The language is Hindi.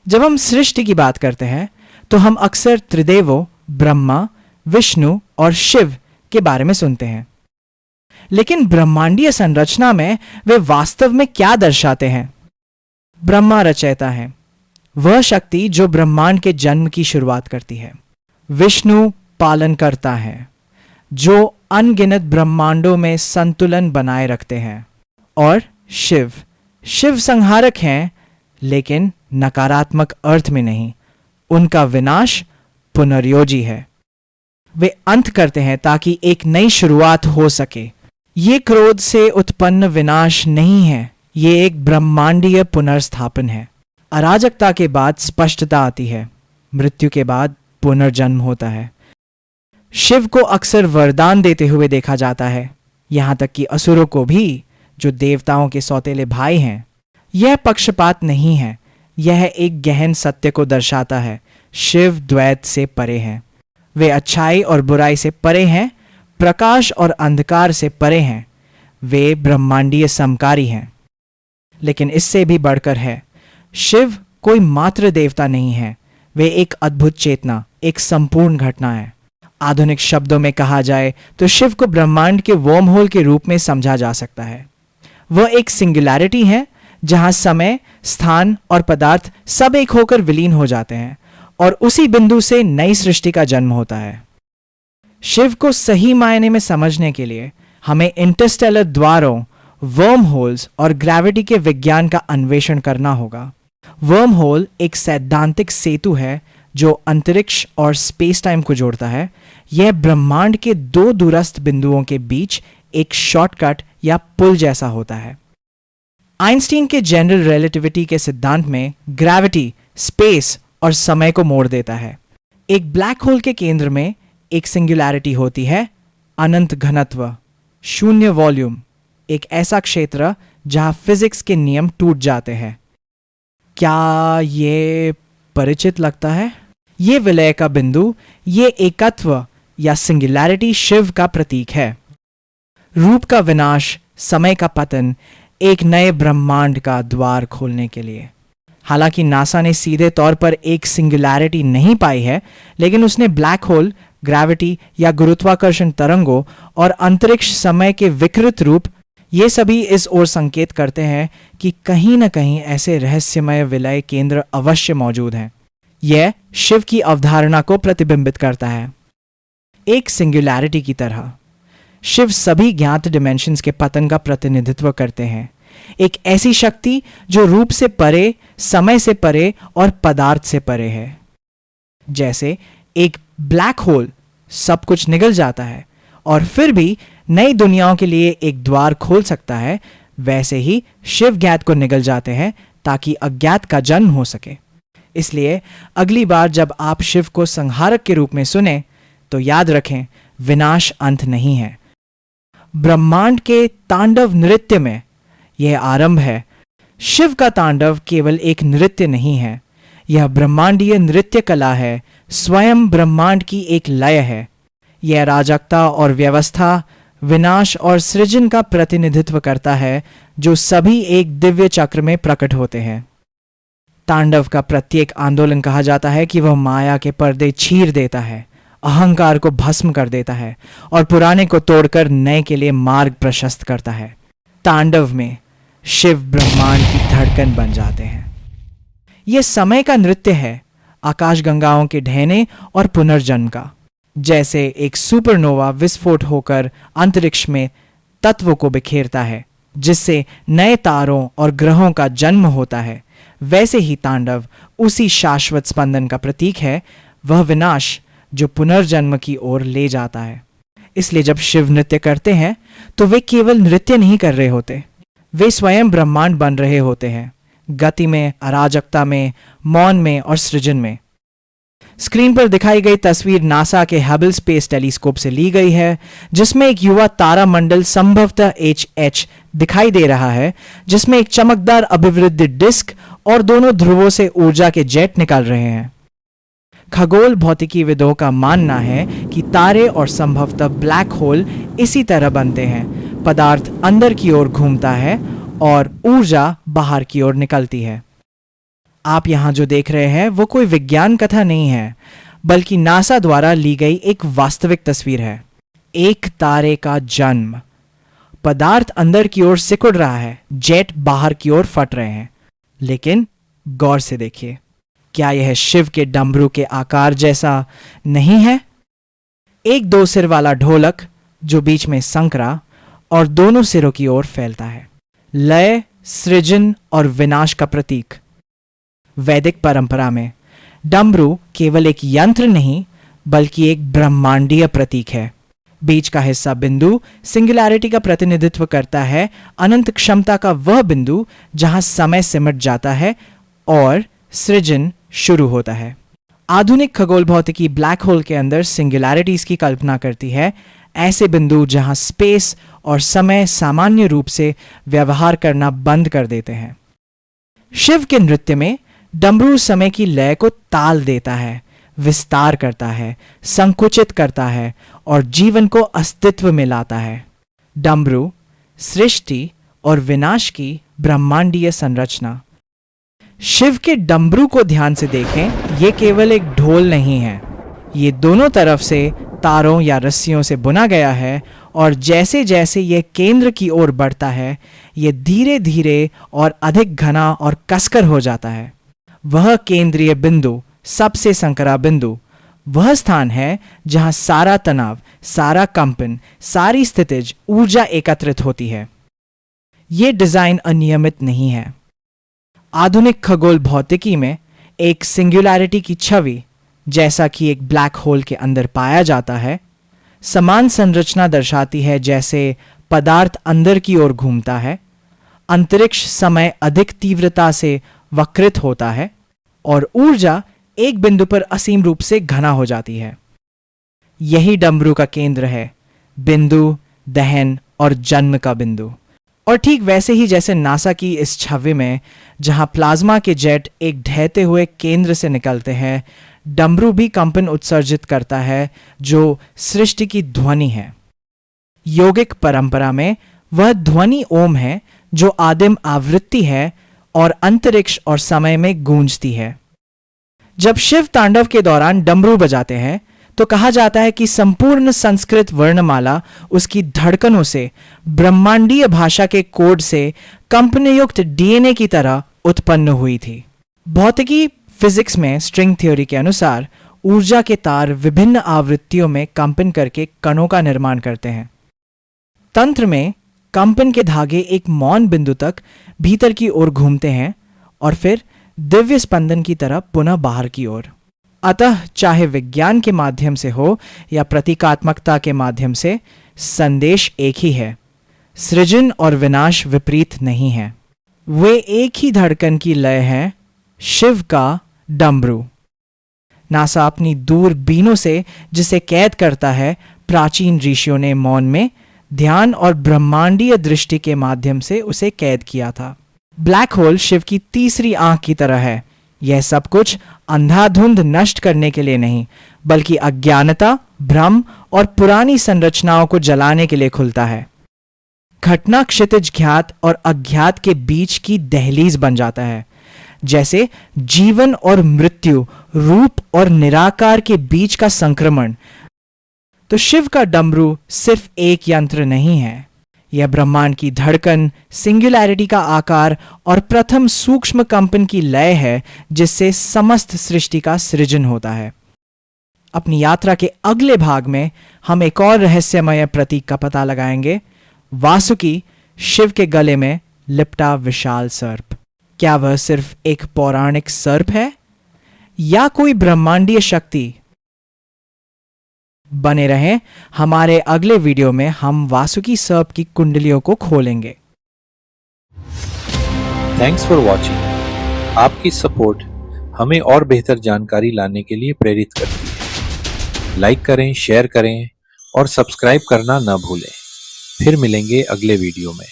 जब हम सृष्टि की बात करते हैं तो हम अक्सर त्रिदेवों ब्रह्मा, विष्णु और शिव के बारे में सुनते हैं, लेकिन ब्रह्मांडीय संरचना में वे वास्तव में क्या दर्शाते हैं? ब्रह्मा रचयिता है, वह शक्ति जो ब्रह्मांड के जन्म की शुरुआत करती है। विष्णु पालन करता है, जो अनगिनत ब्रह्मांडों में संतुलन बनाए रखते हैं। और शिव संहारक हैं, लेकिन नकारात्मक अर्थ में नहीं। उनका विनाश पुनर्योजी है। वे अंत करते हैं ताकि एक नई शुरुआत हो सके। ये क्रोध से उत्पन्न विनाश नहीं है, ये एक ब्रह्मांडीय पुनर्स्थापन है। अराजकता के बाद स्पष्टता आती है, मृत्यु के बाद पुनर्जन्म होता है। शिव को अक्सर वरदान देते हुए देखा जाता है, यहां तक कि असुरों को भी, जो देवताओं के सौतेले भाई हैं। यह पक्षपात नहीं है, यह एक गहन सत्य को दर्शाता है। शिव द्वैत से परे हैं, वे अच्छाई और बुराई से परे हैं, प्रकाश और अंधकार से परे हैं। वे ब्रह्मांडीय समकारी हैं। लेकिन इससे भी बढ़कर है, शिव कोई मात्र देवता नहीं है, वे एक अद्भुत चेतना, एक संपूर्ण घटना है। आधुनिक शब्दों में कहा जाए तो शिव को ब्रह्मांड के वर्म होल के रूप में समझा जा सकता है। वह एक सिंगुलैरिटी है जहां समय, स्थान और पदार्थ सब एक होकर विलीन हो जाते हैं और उसी बिंदु से नई सृष्टि का जन्म होता है। शिव को सही मायने में समझने के लिए हमें इंटरस्टेलर द्वारों, वर्म होल्स और ग्रेविटी के विज्ञान का अन्वेषण करना होगा। वर्म होल एक सैद्धांतिक सेतु है जो अंतरिक्ष और स्पेस टाइम को जोड़ता है। यह ब्रह्मांड के दो दूरस्थ बिंदुओं के बीच एक शॉर्टकट या पुल जैसा होता है। आइंस्टीन के जनरल रिलेटिविटी के सिद्धांत में ग्रेविटी स्पेस और समय को मोड़ देता है। एक ब्लैक होल के केंद्र में एक सिंगुलैरिटी होती है, अनंत घनत्व, शून्य वॉल्यूम, एक ऐसा क्षेत्र जहां फिजिक्स के नियम टूट जाते हैं। क्या ये परिचित लगता है? ये विलय का बिंदु, ये एकत्व या सिंगुलैरिटी शिव का प्रतीक है। रूप का विनाश, समय का पतन, एक नए ब्रह्मांड का द्वार खोलने के लिए। हालांकि नासा ने सीधे तौर पर एक सिंगुलैरिटी नहीं पाई है, लेकिन उसने ब्लैक होल, ग्रेविटी या गुरुत्वाकर्षण तरंगों और अंतरिक्ष समय के विकृत रूप, ये सभी इस ओर संकेत करते हैं कि कहीं न कहीं ऐसे रहस्यमय विलय केंद्र अवश्य मौजूद हैं। यह शिव की अवधारणा को प्रतिबिंबित करता है। एक सिंगुलैरिटी की तरह शिव सभी ज्ञात डिमेंशंस के पतन का प्रतिनिधित्व करते हैं। एक ऐसी शक्ति जो रूप से परे, समय से परे और पदार्थ से परे है। जैसे एक ब्लैक होल सब कुछ निगल जाता है और फिर भी नई दुनियाओं के लिए एक द्वार खोल सकता है, वैसे ही शिव ज्ञात को निगल जाते हैं ताकि अज्ञात का जन्म हो सके। इसलिए अगली बार जब आप शिव को संहारक के रूप में सुने तो याद रखें, विनाश अंत नहीं है। ब्रह्मांड के तांडव नृत्य में यह आरंभ है। शिव का तांडव केवल एक नृत्य नहीं है, यह ब्रह्मांडीय नृत्य कला है, स्वयं ब्रह्मांड की एक लय है। यह अराजकता और व्यवस्था, विनाश और सृजन का प्रतिनिधित्व करता है, जो सभी एक दिव्य चक्र में प्रकट होते हैं। तांडव का प्रत्येक आंदोलन कहा जाता है कि वह माया के पर्दे चीर देता है, अहंकार को भस्म कर देता है और पुराने को तोड़कर नए के लिए मार्ग प्रशस्त करता है। तांडव में शिव ब्रह्मांड की धड़कन बन जाते हैं। यह समय का नृत्य है, आकाशगंगाओं के ढहने और पुनर्जन्म का। जैसे एक सुपरनोवा विस्फोट होकर अंतरिक्ष में तत्वों को बिखेरता है, जिससे नए तारों और ग्रहों का जन्म होता है, वैसे ही तांडव उसी शाश्वत स्पंदन का प्रतीक है, वह विनाश जो पुनर्जन्म की ओर ले जाता है। इसलिए जब शिव नृत्य करते हैं तो वे केवल नृत्य नहीं कर रहे होते, वे स्वयं ब्रह्मांड बन रहे होते हैं, गति में, अराजकता में, मौन में और सृजन में। स्क्रीन पर दिखाई गई तस्वीर नासा के हबल स्पेस टेलीस्कोप से ली गई है, जिसमें एक युवा तारामंडल संभवतः HH दिखाई दे रहा है, जिसमें एक चमकदार अभिवृद्धि डिस्क और दोनों ध्रुवों से ऊर्जा के जेट निकल रहे हैं। खगोल भौतिकीविदों का मानना है कि तारे और संभवतः ब्लैक होल इसी तरह बनते हैं। पदार्थ अंदर की ओर घूमता है और ऊर्जा बाहर की ओर निकलती है। आप यहाँ जो देख रहे हैं वो कोई विज्ञान कथा नहीं है, बल्कि नासा द्वारा ली गई एक वास्तविक तस्वीर है। एक तारे का जन्म। पदार्थ अंदर की ओर सिकुड़ रहा है, जेट बाहर की ओर फट रहे हैं। लेकिन गौर से देखिए, क्या यह शिव के डमरू के आकार जैसा नहीं है? एक 2 सिर वाला ढोलक जो बीच में संकरा और दोनों सिरों की ओर फैलता है। लय, सृजन और विनाश का प्रतीक। वैदिक परंपरा में डमरू केवल एक यंत्र नहीं, बल्कि एक ब्रह्मांडीय प्रतीक है। बीच का हिस्सा बिंदु सिंगुलैरिटी का प्रतिनिधित्व करता है, अनंत क्षमता का वह बिंदु जहां समय सिमट जाता है और सृजन शुरू होता है। आधुनिक खगोल भौतिकी ब्लैक होल के अंदर सिंगुलैरिटीज की कल्पना करती है, ऐसे बिंदु जहां स्पेस और समय सामान्य रूप से व्यवहार करना बंद कर देते हैं। शिव के नृत्य में डमरू समय की लय को ताल देता है, विस्तार करता है, संकुचित करता है और जीवन को अस्तित्व में लाता है। डमरू सृष्टि और विनाश की ब्रह्मांडीय संरचना। शिव के डमरू को ध्यान से देखें, यह केवल एक ढोल नहीं है, ये दोनों तरफ से तारों या रस्सियों से बुना गया है और जैसे जैसे यह केंद्र की ओर बढ़ता है, यह धीरे धीरे और अधिक घना और कसकर हो जाता है। वह केंद्रीय बिंदु, सबसे संकरा बिंदु, वह स्थान है जहां सारा तनाव, सारा कंपन, सारी स्थितिज ऊर्जा एकत्रित होती है। यह डिजाइन अनियमित नहीं है। आधुनिक खगोल भौतिकी में एक सिंगुलैरिटी की छवि, जैसा कि एक ब्लैक होल के अंदर पाया जाता है, समान संरचना दर्शाती है जैसे पदार्थ अंदर की ओर घूमता है, अंतरिक्ष समय अधिक तीव्रता से वक्रित होता है और ऊर्जा एक बिंदु पर असीम रूप से घना हो जाती है। यही डमरू का केंद्र है, बिंदु, दहन और जन्म का बिंदु। और ठीक वैसे ही जैसे नासा की इस छवि में जहां प्लाज्मा के जेट एक ढहते हुए केंद्र से निकलते हैं, डमरू भी कंपन उत्सर्जित करता है जो सृष्टि की ध्वनि है। योगिक परंपरा में वह ध्वनि ओम है जो आदिम आवृत्ति है और अंतरिक्ष और समय में गूंजती है। जब शिव तांडव के दौरान डमरू बजाते हैं तो कहा जाता है कि संपूर्ण संस्कृत वर्णमाला उसकी धड़कनों से, ब्रह्मांडीय भाषा के कोड से कंपनयुक्त डीएनए की तरह उत्पन्न हुई थी। भौतिकी फिजिक्स में स्ट्रिंग थ्योरी के अनुसार ऊर्जा के तार विभिन्न आवृत्तियों में कंपन करके कणों का निर्माण करते हैं। तंत्र में कंपन के धागे एक मौन बिंदु तक भीतर की ओर घूमते हैं और फिर दिव्य स्पंदन की तरह पुनः बाहर की ओर। अतः चाहे विज्ञान के माध्यम से हो या प्रतीकात्मकता के माध्यम से, संदेश एक ही है। सृजन और विनाश विपरीत नहीं है, वे एक ही धड़कन की लय है, शिव का डमरू। नासा अपनी दूरबीनों से जिसे कैद करता है, प्राचीन ऋषियों ने मौन में, ध्यान और ब्रह्मांडीय दृष्टि के माध्यम से उसे कैद किया था। ब्लैक होल शिव की तीसरी आंख की तरह है। यह सब कुछ अंधाधुंध नष्ट करने के लिए नहीं, बल्कि अज्ञानता, भ्रम और पुरानी संरचनाओं को जलाने के लिए खुलता है। घटना क्षितिज ज्ञात और अज्ञात के बीच की दहलीज बन जाता है, जैसे जीवन और मृत्यु, रूप और निराकार के बीच का संक्रमण। तो शिव का डमरू सिर्फ एक यंत्र नहीं है, यह ब्रह्मांड की धड़कन, सिंगुलैरिटी का आकार और प्रथम सूक्ष्म कंपन की लय है जिससे समस्त सृष्टि का सृजन होता है। अपनी यात्रा के अगले भाग में हम एक और रहस्यमय प्रतीक का पता लगाएंगे, वासुकी, शिव के गले में लिपटा विशाल सर्प। क्या वह सिर्फ एक पौराणिक सर्प है या कोई ब्रह्मांडीय शक्ति? बने रहें, हमारे अगले वीडियो में हम वासुकी सर्प की कुंडलियों को खोलेंगे। Thanks for watching. आपकी सपोर्ट हमें और बेहतर जानकारी लाने के लिए प्रेरित करती है। लाइक करें, शेयर करें और सब्सक्राइब करना न भूलें। फिर मिलेंगे अगले वीडियो में।